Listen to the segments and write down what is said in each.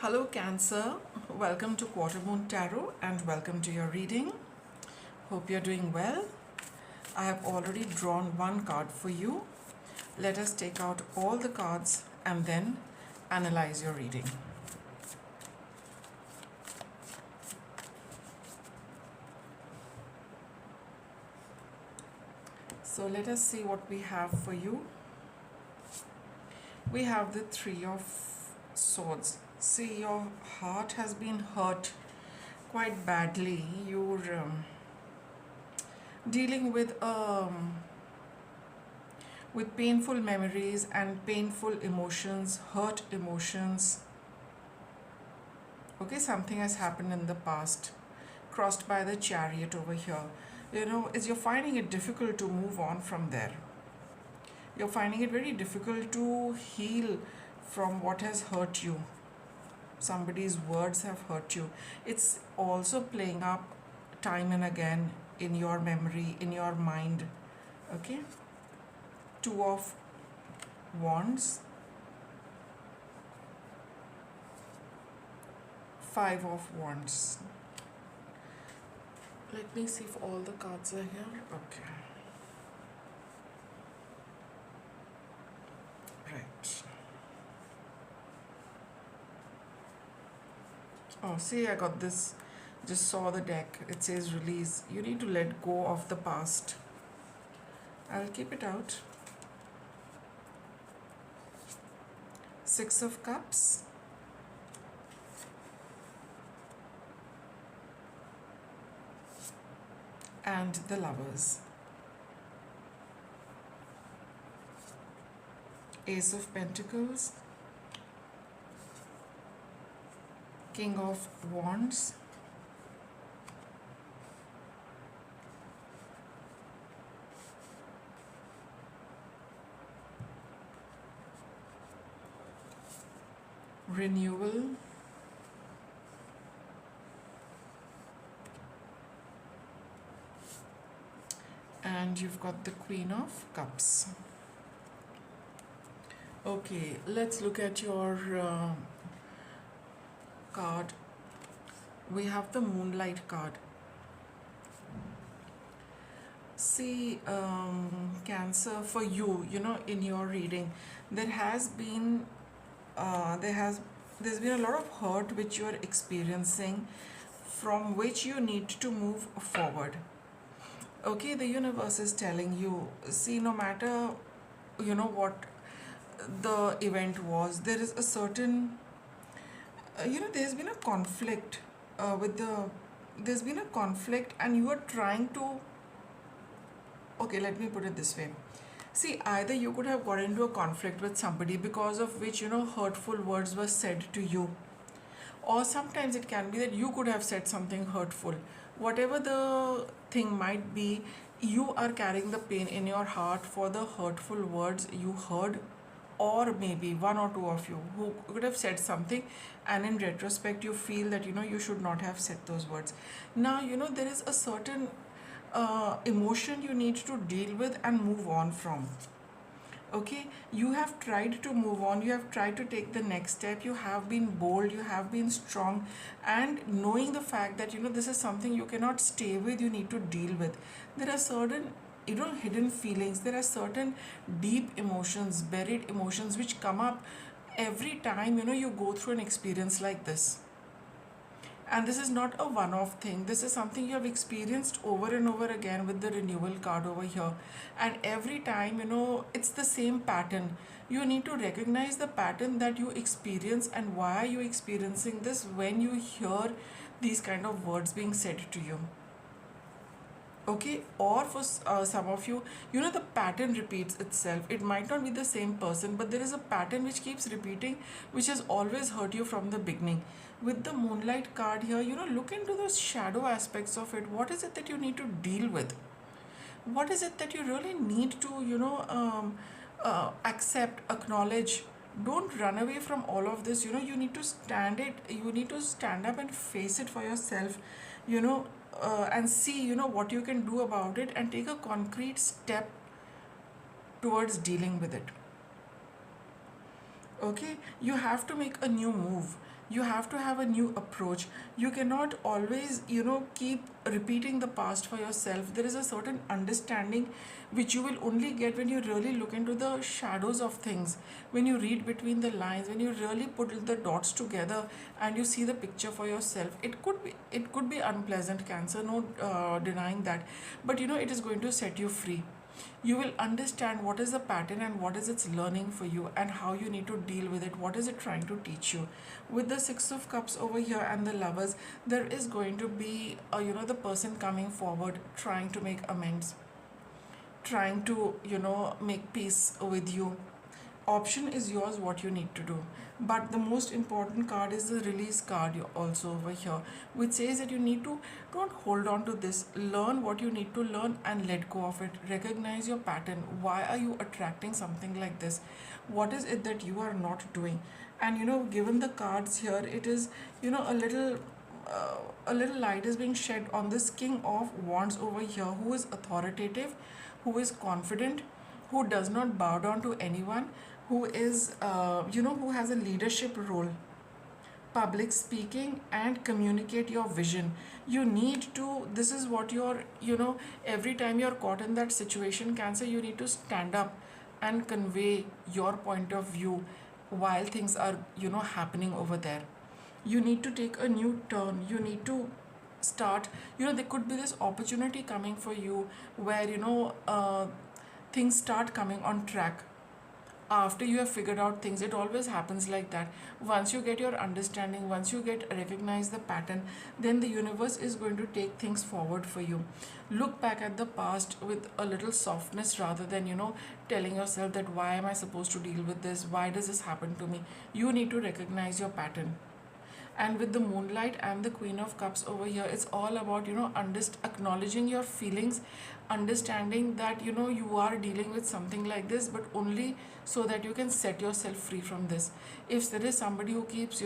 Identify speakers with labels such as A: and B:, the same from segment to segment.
A: Hello Cancer, welcome to Quarter Moon Tarot and welcome to your reading. Hope you're doing well. I have already drawn one card for you. Let us take out all the cards and then analyze your reading. So let us see what we have for you. We have the Three of Swords. See, your heart has been hurt quite badly. You're dealing with painful memories and painful emotions, hurt emotions. Okay, something has happened in the past, crossed by the Chariot over here. You're finding it difficult to move on from there. You're finding it very difficult to heal from what has hurt you. Somebody's words have hurt you. It's also playing up time and again in your memory, in your mind. Okay? Two of Wands, Five of Wands. Let me see if all the cards are here. Okay. Right. Oh, see, I got this. Just saw the deck. It says release. You need to let go of the past. I'll keep it out. Six of Cups. And the Lovers. Ace of Pentacles. King of Wands. Renewal. And you've got the Queen of Cups. Okay, let's look at your card. We have the Moonlight card. See, Cancer, for you, in your reading, there has been there's been a lot of hurt which you are experiencing, from which you need to move forward. Okay, the universe is telling you, see, no matter what the event was, there is a certain there's been a conflict there's been a conflict, and you are trying to, okay, let me put it this way. See, either you could have got into a conflict with somebody because of which hurtful words were said to you, or sometimes it can be that you could have said something hurtful. Whatever the thing might be, you are carrying the pain in your heart for the hurtful words you heard, or maybe one or two of you who could have said something, and in retrospect you feel that you should not have said those words. Now there is a certain emotion you need to deal with and move on from. Okay, you have tried to move on, you have tried to take the next step, you have been bold, you have been strong, and knowing the fact that this is something you cannot stay with, you need to deal with. There are certain hidden feelings, there are certain deep emotions, buried emotions which come up every time you go through an experience like this. And this is not a one-off thing. This is something you have experienced over and over again with the renewal card over here. And every time, it's the same pattern. You need to recognize the pattern that you experience and why are you experiencing this when you hear these kind of words being said to you. Okay, or for some of you, the pattern repeats itself. It might not be the same person, but there is a pattern which keeps repeating, which has always hurt you from the beginning. With the Moonlight card here, look into those shadow aspects of it. What is it that you need to deal with? What is it that you really need to accept, acknowledge? Don't run away from all of this. You need to stand up and face it for yourself, and see what you can do about it, and take a concrete step towards dealing with it. Okay, you have to make a new move. You have to have a new approach. You cannot always, keep repeating the past for yourself. There is a certain understanding which you will only get when you really look into the shadows of things, when you read between the lines, when you really put the dots together and you see the picture for yourself. It could be unpleasant, Cancer, no denying that, but it is going to set you free. You will understand what is the pattern and what is its learning for you and how you need to deal with it. What is it trying to teach you? With the Six of Cups over here and the Lovers, there is going to be, the person coming forward, trying to make amends, trying to, make peace with you. Option is yours what you need to do, but the most important card is the release card also over here, which says that you need to don't hold on to this, learn what you need to learn and let go of it. Recognize your pattern. Why are you attracting something like this? What is it that you are not doing? And given the cards here, it is, a little light is being shed on this King of Wands over here, who is authoritative, who is confident, who does not bow down to anyone, who is, who has a leadership role, public speaking, and communicate your vision. You need to, this is what you're, every time you're caught in that situation, Cancer, you need to stand up and convey your point of view while things are, happening over there. You need to take a new turn. You need to start, there could be this opportunity coming for you where, things start coming on track after you have figured out things. It always happens like that. Once you get your understanding, once you get recognize the pattern, then the universe is going to take things forward for you. Look back at the past with a little softness rather than telling yourself that why am I supposed to deal with this, why does this happen to me. You need to recognize your pattern. And with the Moonlight and the Queen of Cups over here, it's all about acknowledging your feelings, understanding that you are dealing with something like this, but only so that you can set yourself free from this. If there is somebody who keeps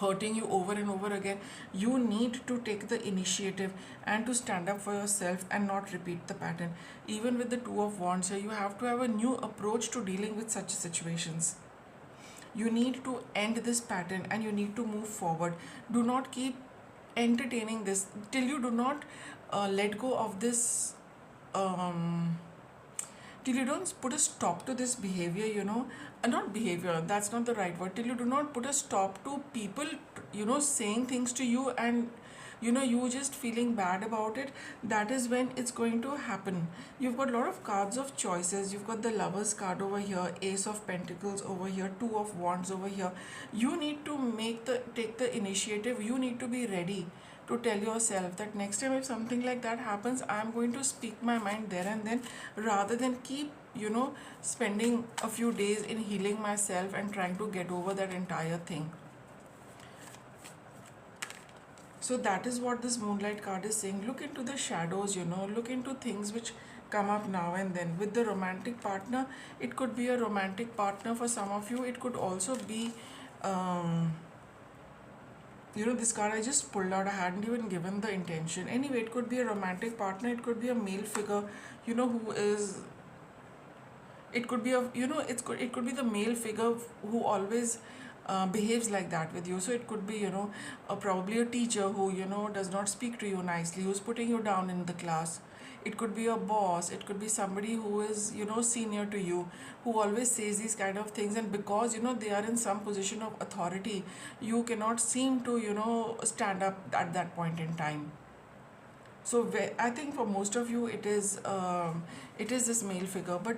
A: hurting you over and over again, you need to take the initiative and to stand up for yourself and not repeat the pattern. Even with the Two of Wands here, you have to have a new approach to dealing with such situations. You need to end this pattern and you need to move forward. Do not keep entertaining this till you do not let go of this, till you don't put a stop to this behavior, not behavior, that's not the right word, till you do not put a stop to people saying things to you and you just feeling bad about it. That is when it's going to happen. You've got a lot of cards of choices. You've got the Lovers card over here, Ace of Pentacles over here, Two of Wands over here. You need to take the initiative. You need to be ready to tell yourself that next time if something like that happens, I'm going to speak my mind there and then, rather than keep spending a few days in healing myself and trying to get over that entire thing. So that is what this Moonlight card is saying. Look into the shadows, look into things which come up now and then. With the romantic partner, it could be a romantic partner for some of you. It could also be, this card I just pulled out, I hadn't even given the intention. Anyway, it could be a romantic partner, it could be a male figure, who is, it could be it could be the male figure who always behaves like that with you. So it could be probably a teacher who does not speak to you nicely, who's putting you down in the class. It could be a boss, it could be somebody who is senior to you, who always says these kind of things, and because they are in some position of authority, you cannot seem to stand up at that point in time. So I think for most of you it is this male figure, but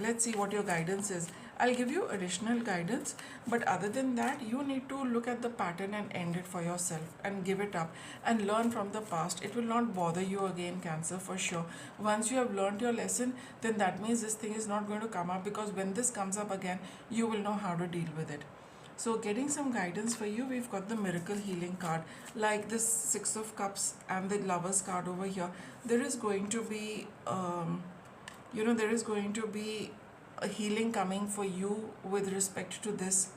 A: let's see what your guidance is. I'll give you additional guidance, but other than that, you need to look at the pattern and end it for yourself and give it up and learn from the past. It will not bother you again, Cancer, for sure. Once you have learned your lesson, then that means this thing is not going to come up, because when this comes up again, you will know how to deal with it. So getting some guidance for you, we've got the Miracle Healing card, like this Six of Cups and the Lovers card over here. There is going to be, there is going to be a healing coming for you with respect to this.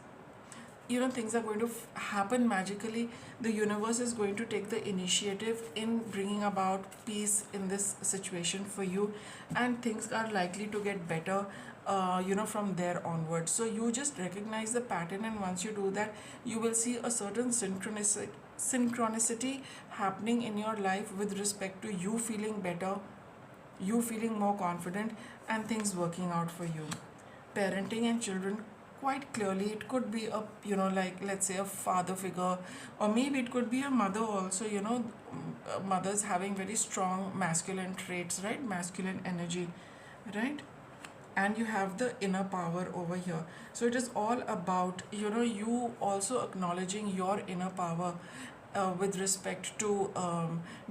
A: things are going to happen magically. The universe is going to take the initiative in bringing about peace in this situation for you, and things are likely to get better from there onwards. So you just recognize the pattern, and once you do that, you will see a certain synchronicity happening in your life with respect to you feeling better, you feeling more confident, and things working out for you. Parenting and children, quite clearly it could be a, like, let's say, a father figure, or maybe it could be a mother also. Mothers having very strong masculine traits, right? Masculine energy, right? And you have the inner power over here. So it is all about, you also acknowledging your inner power with respect to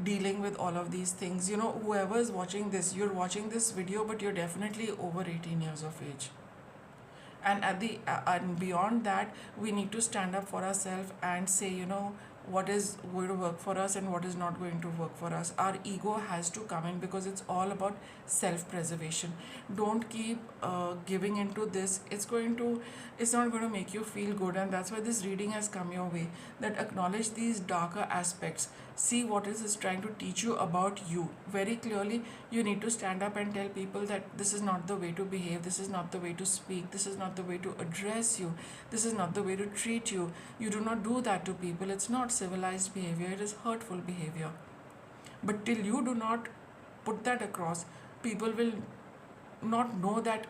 A: dealing with all of these things. Whoever is watching this, you're watching this video, but you're definitely over 18 years of age. And and beyond that, we need to stand up for ourselves and say, what is going to work for us and what is not going to work for us. Our ego has to come in, because it's all about self preservation. Don't keep giving into this. It's not going to make you feel good, and that's why this reading has come your way. That acknowledge these darker aspects, see what is trying to teach you about you very clearly. You need to stand up and tell people that this is not the way to behave, this is not the way to speak, this is not the way to address you, this is not the way to treat you. You do not do that to people. It's not civilized behavior, it is hurtful behavior. But till you do not put that across, people will not know that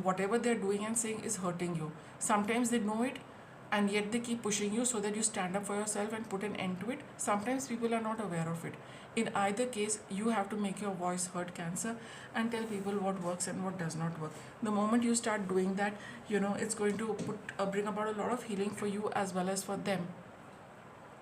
A: whatever they're doing and saying is hurting you. Sometimes they know it, and yet they keep pushing you so that you stand up for yourself and put an end to it. Sometimes people are not aware of it. In either case, you have to make your voice heard, Cancer, and tell people what works and what does not work. The moment you start doing that, it's going to bring about a lot of healing for you as well as for them,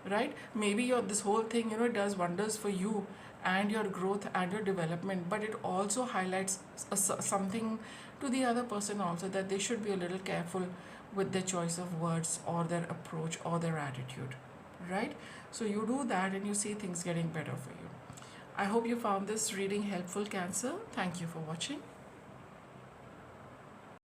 A: right? Maybe this whole thing, it does wonders for you and your growth and your development, but it also highlights something to the other person also, that they should be a little careful with their choice of words or their approach or their attitude, right? So you do that and you see things getting better for you. I hope you found this reading helpful, Cancer. Thank you for watching.